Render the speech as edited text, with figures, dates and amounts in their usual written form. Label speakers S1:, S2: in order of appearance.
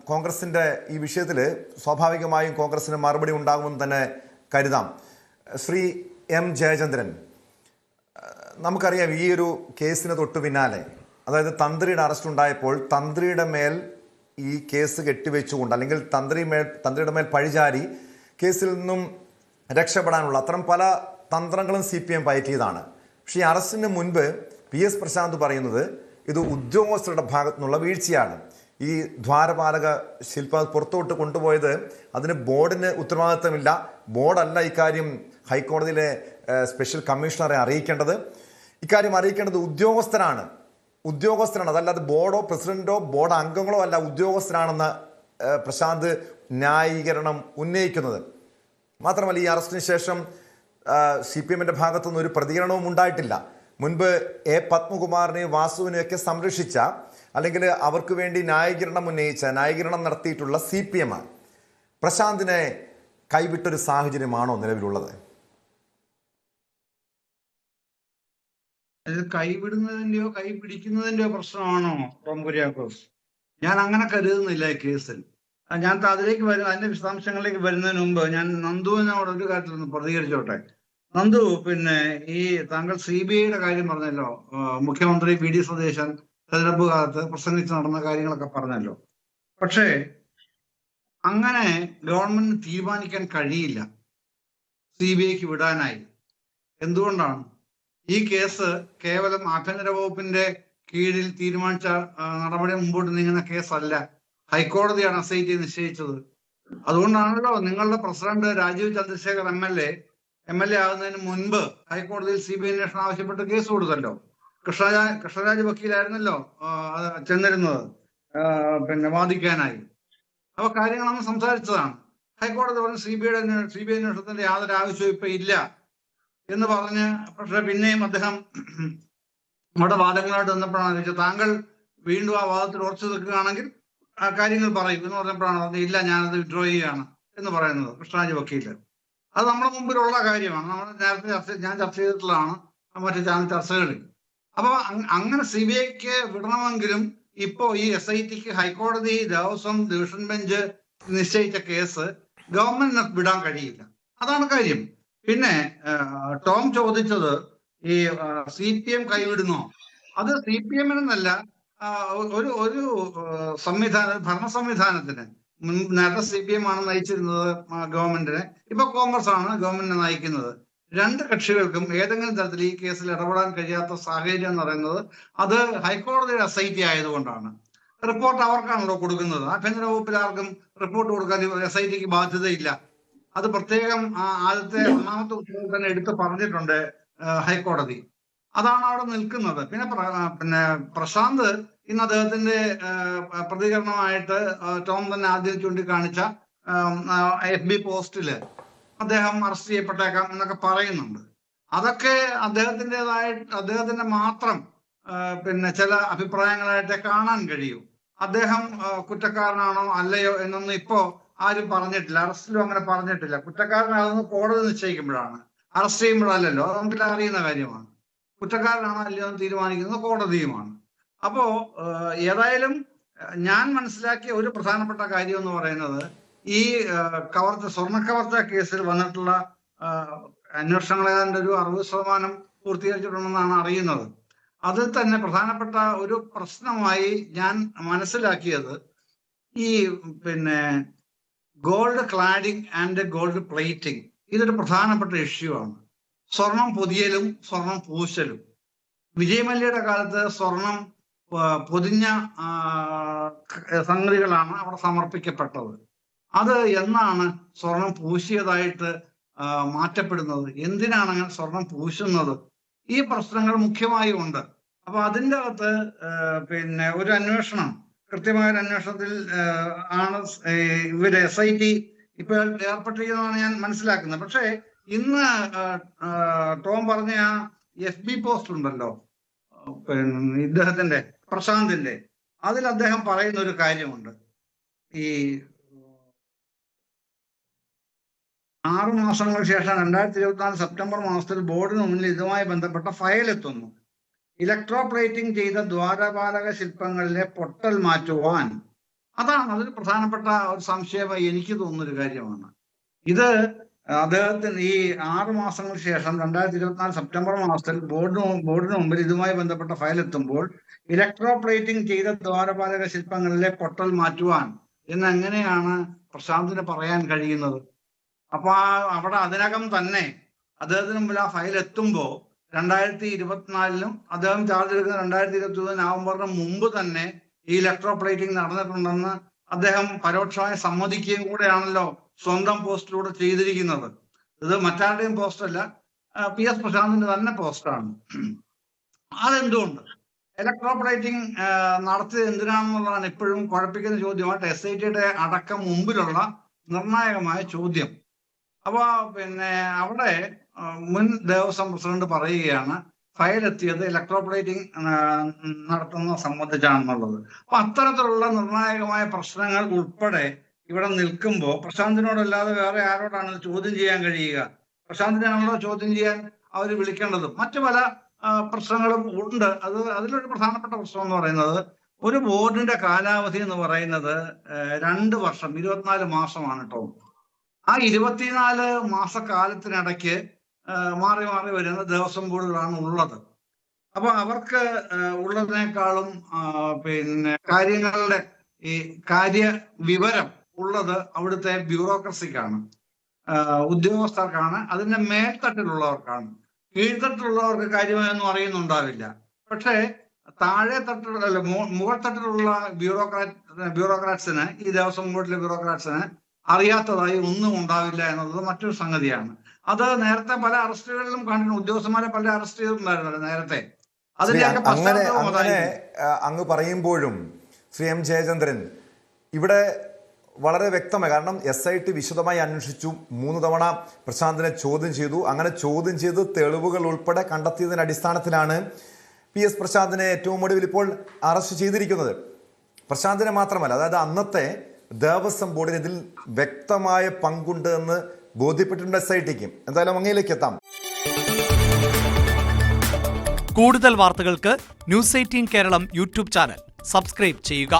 S1: കോൺഗ്രസിൻ്റെ ഈ വിഷയത്തിൽ സ്വാഭാവികമായും കോൺഗ്രസിന് മറുപടി ഉണ്ടാകുമെന്ന് തന്നെ കരുതാം. ശ്രീ എം ജയചന്ദ്രൻ, നമുക്കറിയാം ഈ ഒരു കേസിന് തൊട്ടു പിന്നാലെ, അതായത് തന്ത്രിയുടെ അറസ്റ്റ് ഉണ്ടായപ്പോൾ തന്ത്രിയുടെ മേൽ ഈ കേസ് കെട്ടിവെച്ചുകൊണ്ട്, അല്ലെങ്കിൽ തന്ത്രിയുടെ മേൽ പഴിചാരി കേസിൽ നിന്നും രക്ഷപ്പെടാനുള്ള അത്തരം പല തന്ത്രങ്ങളും CPM പയറ്റിയതാണ്. പക്ഷേ ഈ അറസ്റ്റിന് മുൻപ് PS പ്രശാന്ത് പറയുന്നത് ഇത് ഉദ്യോഗസ്ഥരുടെ ഭാഗത്തു നിന്നുള്ള വീഴ്ചയാണ്. ഈ ദ്വാരപാലക ശില്പം പുറത്തോട്ട് കൊണ്ടുപോയത് അതിന് ബോർഡിന് ഉത്തരവാദിത്തമില്ല, ബോർഡല്ല ഇക്കാര്യം ഹൈക്കോടതിയിലെ സ്പെഷ്യൽ കമ്മീഷണറെ അറിയിക്കേണ്ടത്, ഇക്കാര്യം അറിയിക്കേണ്ടത് ഉദ്യോഗസ്ഥരാണ്, അതല്ലാതെ ബോർഡോ പ്രസിഡന്റോ ബോർഡ് അംഗങ്ങളോ അല്ല, ഉദ്യോഗസ്ഥരാണെന്ന് പ്രശാന്ത് ന്യായീകരണം ഉന്നയിക്കുന്നത്. മാത്രമല്ല ഈ അറസ്റ്റിന് ശേഷം CPMന്റെ ഭാഗത്തുനിന്ന് ഒരു പ്രതികരണവും ഉണ്ടായിട്ടില്ല. മുൻപ് പത്മകുമാറിനെയും വാസുവിനെയൊക്കെ സംരക്ഷിച്ച, അല്ലെങ്കിൽ അവർക്ക് വേണ്ടി ന്യായീകരണം നടത്തിയിട്ടുള്ള CPM പ്രശാന്തിനെ കൈവിട്ടൊരു സാഹചര്യമാണോ നിലവിലുള്ളത്?
S2: കൈവിടുന്നതിന്റെയോ കൈ പിടിക്കുന്നതിന്റെയോ പ്രശ്നമാണോ ടോം കുര്യാക്കോസ്? ഞാൻ അങ്ങനെ കരുതുന്നില്ല ഈ കേസിൽ. ഞാൻ അതിലേക്ക് അതിന്റെ വിശദാംശങ്ങളിലേക്ക് വരുന്നതിന് മുമ്പ് ഞാൻ നന്ദുവിനോട് ഒരു കാര്യത്തിൽ പ്രതികരിച്ചോട്ടെ. നന്ദു, ഈ താങ്കൾ CBIയുടെ കാര്യം പറഞ്ഞല്ലോ, മുഖ്യമന്ത്രി VD സതീശൻ തെരഞ്ഞെടുപ്പ് കാലത്ത് പ്രസംഗിച്ച് നടന്ന കാര്യങ്ങളൊക്കെ പറഞ്ഞല്ലോ. പക്ഷേ അങ്ങനെ ഗവൺമെന്റിന് തീരുമാനിക്കാൻ കഴിയില്ല CBIക്ക് വിടാനായി. എന്തുകൊണ്ടാണ്? ഈ കേസ് കേവലം ആഭ്യന്തര വകുപ്പിന്റെ കീഴിൽ തീരുമാനിച്ച നടപടി മുമ്പോട്ട് നീങ്ങുന്ന കേസല്ല. ഹൈക്കോടതിയാണ് SIT നിശ്ചയിച്ചത്. അതുകൊണ്ടാണല്ലോ നിങ്ങളുടെ പ്രസിഡന്റ് രാജീവ് ചന്ദ്രശേഖർ MLA ആകുന്നതിന് മുൻപ് ഹൈക്കോടതിയിൽ CBI അന്വേഷണം ആവശ്യപ്പെട്ട് കേസ് കൊടുത്തല്ലോ. കൃഷ്ണരാജ് വക്കീലായിരുന്നല്ലോ ചെന്നിരുന്നത് വാദിക്കാനായി. അപ്പൊ കാര്യങ്ങൾ നമ്മൾ സംസാരിച്ചതാണ്. ഹൈക്കോടതി പറഞ്ഞ് CBI അന്വേഷണത്തിന്റെ യാതൊരു ആവശ്യവും ഇപ്പൊ ഇല്ല എന്ന് പറഞ്ഞ്, പക്ഷെ പിന്നെയും അദ്ദേഹം അവിടെ വാദങ്ങളായിട്ട് വന്നപ്പോഴാണ് ചോദിച്ചത്, താങ്കൾ വീണ്ടും ആ വാദത്തിൽ ഉറച്ചു നിൽക്കുകയാണെങ്കിൽ ആ കാര്യങ്ങൾ പറയും എന്ന് പറഞ്ഞപ്പോഴാണ് പറഞ്ഞത്, ഇല്ല ഞാനത് വിഡ്രോ ചെയ്യുകയാണ് എന്ന് പറയുന്നത് കൃഷ്ണരാജ് വക്കീല്. അത് നമ്മുടെ മുമ്പിലുള്ള കാര്യമാണ്, നമ്മൾ നേരത്തെ ഞാൻ ചർച്ച ചെയ്തിട്ടുള്ളതാണ് മറ്റു ചാനൽ ചർച്ചകളിൽ. അപ്പൊ അങ്ങനെ CBIക്ക് വിടണമെങ്കിലും ഇപ്പോ ഈ SITക്ക് ഹൈക്കോടതി ദേവസ്വം ഡിവിഷൻ ബെഞ്ച് നിശ്ചയിച്ച കേസ് ഗവൺമെന്റിന് വിടാൻ കഴിയില്ല. അതാണ് കാര്യം. പിന്നെ ടോം ചോദിച്ചത് ഈ CPM കൈവിടുന്നോ? അത് CPMനല്ല, ഒരു ഭരണ സംവിധാനത്തിന് നേരത്തെ CPM ആണ് നയിച്ചിരുന്നത് ഗവൺമെന്റിനെ, ഇപ്പൊ കോൺഗ്രസ് ആണ് ഗവൺമെന്റിനെ നയിക്കുന്നത്. രണ്ട് കക്ഷികൾക്കും ഏതെങ്കിലും തരത്തിൽ ഈ കേസിൽ ഇടപെടാൻ കഴിയാത്ത സാഹചര്യം എന്ന് പറയുന്നത് അത് ഹൈക്കോടതിയുടെ SIT ആയതുകൊണ്ടാണ്. റിപ്പോർട്ട് അവർക്കാണല്ലോ കൊടുക്കുന്നത്. ആഭ്യന്തര വകുപ്പിൽ ആർക്കും റിപ്പോർട്ട് കൊടുക്കാൻ SITക്ക് ബാധ്യതയില്ല. അത് പ്രത്യേകം ആദ്യത്തെ ഒന്നാമത്തെ ഉത്തരവിൽ തന്നെ എടുത്ത് പറഞ്ഞിട്ടുണ്ട് ഹൈക്കോടതി. അതാണ് അവിടെ നിൽക്കുന്നത്. പിന്നെ പ്രശാന്ത് ഇന്ന് അദ്ദേഹത്തിന്റെ പ്രതികരണമായിട്ട് ടോം തന്നെ ആദ്യം ചൂണ്ടിക്കാണിച്ച FB പോസ്റ്റില് അദ്ദേഹം അറസ്റ്റ് ചെയ്യപ്പെട്ടേക്കാം എന്നൊക്കെ പറയുന്നുണ്ട്. അതൊക്കെ അദ്ദേഹത്തിന്റെ മാത്രം ചില അഭിപ്രായങ്ങളായിട്ടേ കാണാൻ കഴിയൂ. അദ്ദേഹം കുറ്റക്കാരനാണോ അല്ലയോ എന്നൊന്നും ഇപ്പോ ആരും പറഞ്ഞിട്ടില്ല. അറസ്റ്റിലും അങ്ങനെ പറഞ്ഞിട്ടില്ല. കുറ്റക്കാരനാണെന്ന് കോടതി നിശ്ചയിക്കുമ്പോഴാണ്, അറസ്റ്റ് ചെയ്യുമ്പോഴല്ലല്ലോ. അത് നമുക്കെല്ലാം അറിയുന്ന കാര്യമാണ്. കുറ്റക്കാരനാണോ അല്ലയോ എന്ന് തീരുമാനിക്കുന്നത് കോടതിയുമാണ്. അപ്പോ ഏതായാലും ഞാൻ മനസ്സിലാക്കിയ ഒരു പ്രധാനപ്പെട്ട കാര്യം എന്ന് പറയുന്നത്, ഈ സ്വർണ്ണക്കവർച്ച കേസിൽ വന്നിട്ടുള്ള അന്വേഷണങ്ങൾ ഏതാണ്ട് ഒരു 60% പൂർത്തീകരിച്ചിട്ടുണ്ടെന്നാണ് അറിയുന്നത്. അതിൽ തന്നെ പ്രധാനപ്പെട്ട ഒരു പ്രശ്നമായി ഞാൻ മനസ്സിലാക്കിയത് ഈ gold cladding and gold plating. ഇതൊരു പ്രധാനപ്പെട്ട ഇഷ്യൂ ആണ്. സ്വർണം പൊതിയലും സ്വർണം പൂശലും. വിജയമല്യയുടെ കാലത്ത് സ്വർണം പൊതിഞ്ഞ സംഗതികളാണ് അവിടെ സമർപ്പിക്കപ്പെട്ടത്. അത് എന്നാണ് സ്വർണം പൂശിയതായിട്ട് മാറ്റപ്പെടുന്നത്? എന്തിനാണ് അങ്ങനെ സ്വർണം പൂശുന്നത്? ഈ പ്രശ്നങ്ങൾ മുഖ്യമായി ഉണ്ട്. അപ്പൊ അതിൻ്റെ അകത്ത് ഒരു അന്വേഷണം, കൃത്യമായ ഒരു അന്വേഷണത്തിൽ ആണ് ഇവര് SIT ഇപ്പൊ ഏർപ്പെട്ടിരിക്കുന്നതാണ് ഞാൻ മനസ്സിലാക്കുന്നത്. പക്ഷേ ഇന്ന് ടോം പറഞ്ഞ ആ FB പോസ്റ്റ് ഉണ്ടല്ലോ ഇദ്ദേഹത്തിന്റെ പ്രശാന്തിന്റെ, അതിൽ അദ്ദേഹം പറയുന്ന ഒരു കാര്യമുണ്ട്. ഈ 6 മാസങ്ങൾക്ക് ശേഷം 2024 സെപ്റ്റംബർ മാസത്തിൽ ബോർഡിന് മുന്നിൽ ഇതുമായി ബന്ധപ്പെട്ട ഫയൽ എത്തുന്നു. ഇലക്ട്രോപ്ലേറ്റിംഗ് ചെയ്ത ദ്വാരപാലക ശില്പങ്ങളിലെ പൊട്ടൽ മാറ്റുവാൻ അതൊരു പ്രധാനപ്പെട്ട ഒരു സംശയമായി എനിക്ക് തോന്നുന്നൊരു കാര്യമാണ്. ഇത് അദ്ദേഹത്തിന് ഈ 6 മാസങ്ങൾക്ക് ശേഷം 2024 സെപ്റ്റംബർ മാസത്തിൽ ബോർഡിന് മുമ്പിൽ ഇതുമായി ബന്ധപ്പെട്ട ഫയൽ എത്തുമ്പോൾ ഇലക്ട്രോ പ്ലേറ്റിംഗ് ചെയ്ത ദ്വാരപാലക ശില്പങ്ങളിലെ പൊട്ടൽ മാറ്റുവാൻ എന്നെങ്ങനെയാണ് പ്രശാന്തിന് പറയാൻ കഴിയുന്നത്? അപ്പൊ അവിടെ അതിനകം തന്നെ അദ്ദേഹത്തിന് മുമ്പിൽ ആ ഫയൽ എത്തുമ്പോൾ 2024 അദ്ദേഹം ചാർജ് എടുക്കുന്ന 2021 നവംബറിന് മുമ്പ് തന്നെ ഈ ഇലക്ട്രോ പ്ലേറ്റിംഗ് നടന്നിട്ടുണ്ടെന്ന് അദ്ദേഹം പരോക്ഷമായി സമ്മതിക്കുകയും കൂടെയാണല്ലോ സ്വന്തം പോസ്റ്റിലൂടെ ചെയ്തിരിക്കുന്നത്. ഇത് മറ്റാരുടെയും പോസ്റ്റല്ല, PS പ്രശാന്തിന്റെ തന്നെ പോസ്റ്റാണ്. അതെന്തുകൊണ്ട് ഇലക്ട്രോ പ്ലേറ്റിംഗ് നടത്തിയത് എന്തിനാണെന്നുള്ളതാണ് ഇപ്പോഴും കുഴപ്പിക്കുന്ന ചോദ്യമായിട്ട് SITയുടെ അടക്കം മുമ്പിലുള്ള നിർണായകമായ ചോദ്യം. അപ്പൊ അവിടെ മുൻ ദേവസ്വം പ്രസിഡന്റ് പറയുകയാണ് ഫയൽ എത്തിയത് ഇലക്ട്രോ പ്ലേറ്റിംഗ് നടത്തുന്നത് സംബന്ധിച്ചാണെന്നുള്ളത്. അപ്പൊ അത്തരത്തിലുള്ള നിർണായകമായ പ്രശ്നങ്ങൾ ഉൾപ്പെടെ ഇവിടെ നിൽക്കുമ്പോൾ പ്രശാന്തിനോടല്ലാതെ വേറെ ആരോടാണ് ചോദ്യം ചെയ്യാൻ കഴിയുക? പ്രശാന്തിനാണല്ലോ ചോദ്യം ചെയ്യാൻ അവർ വിളിക്കേണ്ടത്. മറ്റു പല പ്രശ്നങ്ങളും ഉണ്ട്. അതിലൊരു പ്രധാനപ്പെട്ട പ്രശ്നം എന്ന് പറയുന്നത്, ഒരു ബോർഡിന്റെ കാലാവധി എന്ന് പറയുന്നത് 2 വർഷം 24 മാസമാണ് കേട്ടോ. ആ 24 മാസക്കാലത്തിനിടയ്ക്ക് മാറി മാറി വരുന്ന ദേവസ്വം ബോർഡുകളാണ് ഉള്ളത്. അപ്പൊ അവർക്ക് ഉള്ളതിനേക്കാളും കാര്യങ്ങളുടെ ഈ കാര്യ വിവരം ഉള്ളത് അവിടുത്തെ ബ്യൂറോക്രസിക്കാണ്, ഉദ്യോഗസ്ഥർക്കാണ്, അതിന്റെ മേൽത്തട്ടിലുള്ളവർക്കാണ്. കീഴ്ത്തട്ടിലുള്ളവർക്ക് കാര്യമായൊന്നും അറിയുന്നുണ്ടാവില്ല. പക്ഷേ താഴെ തട്ടിലുള്ള മുകൾ തട്ടിലുള്ള ബ്യൂറോക്രാറ്റ്സിന്, ഈ ദേവസ്വം ബോർഡിലെ ബ്യൂറോക്രാറ്റ്സിന് അറിയാത്തതായി ഒന്നും ഉണ്ടാവില്ല എന്നുള്ളത് മറ്റൊരു സംഗതിയാണ്. അത് നേരത്തെ പല അറസ്റ്റുകളിലും കണ്ടിട്ടുണ്ട്. ഉദ്യോഗസ്ഥന്മാരെ പല അറസ്റ്റ് ചെയ്തിട്ടുണ്ടായിരുന്നല്ലോ നേരത്തെ.
S1: അങ്ങനെ അങ്ങ് പറയുമ്പോഴും ശ്രീ M ജയചന്ദ്രൻ ഇവിടെ വളരെ വ്യക്തമായി, കാരണം SIT വിശദമായി അന്വേഷിച്ചു, 3 തവണ പ്രശാന്തിനെ ചോദ്യം ചെയ്തു. അങ്ങനെ ചോദ്യം ചെയ്ത് തെളിവുകൾ ഉൾപ്പെടെ കണ്ടെത്തിയതിന്റെ അടിസ്ഥാനത്തിലാണ് PS പ്രശാന്തിനെ ഏറ്റവും ഒടുവിൽ ഇപ്പോൾ അറസ്റ്റ് ചെയ്തിരിക്കുന്നത്. പ്രശാന്തിനെ മാത്രമല്ല, അതായത് അന്നത്തെ ദേവസ്വം ബോർഡിന് ഇതിൽ വ്യക്തമായ പങ്കുണ്ട് എന്ന് ബോധ്യപ്പെട്ടിട്ടുണ്ട് SITക്ക്. എന്തായാലും അങ്ങയിലേക്ക് എത്താം.
S3: കൂടുതൽ വാർത്തകൾക്ക് News 18 Keralam YouTube channel subscribe ചെയ്യുക.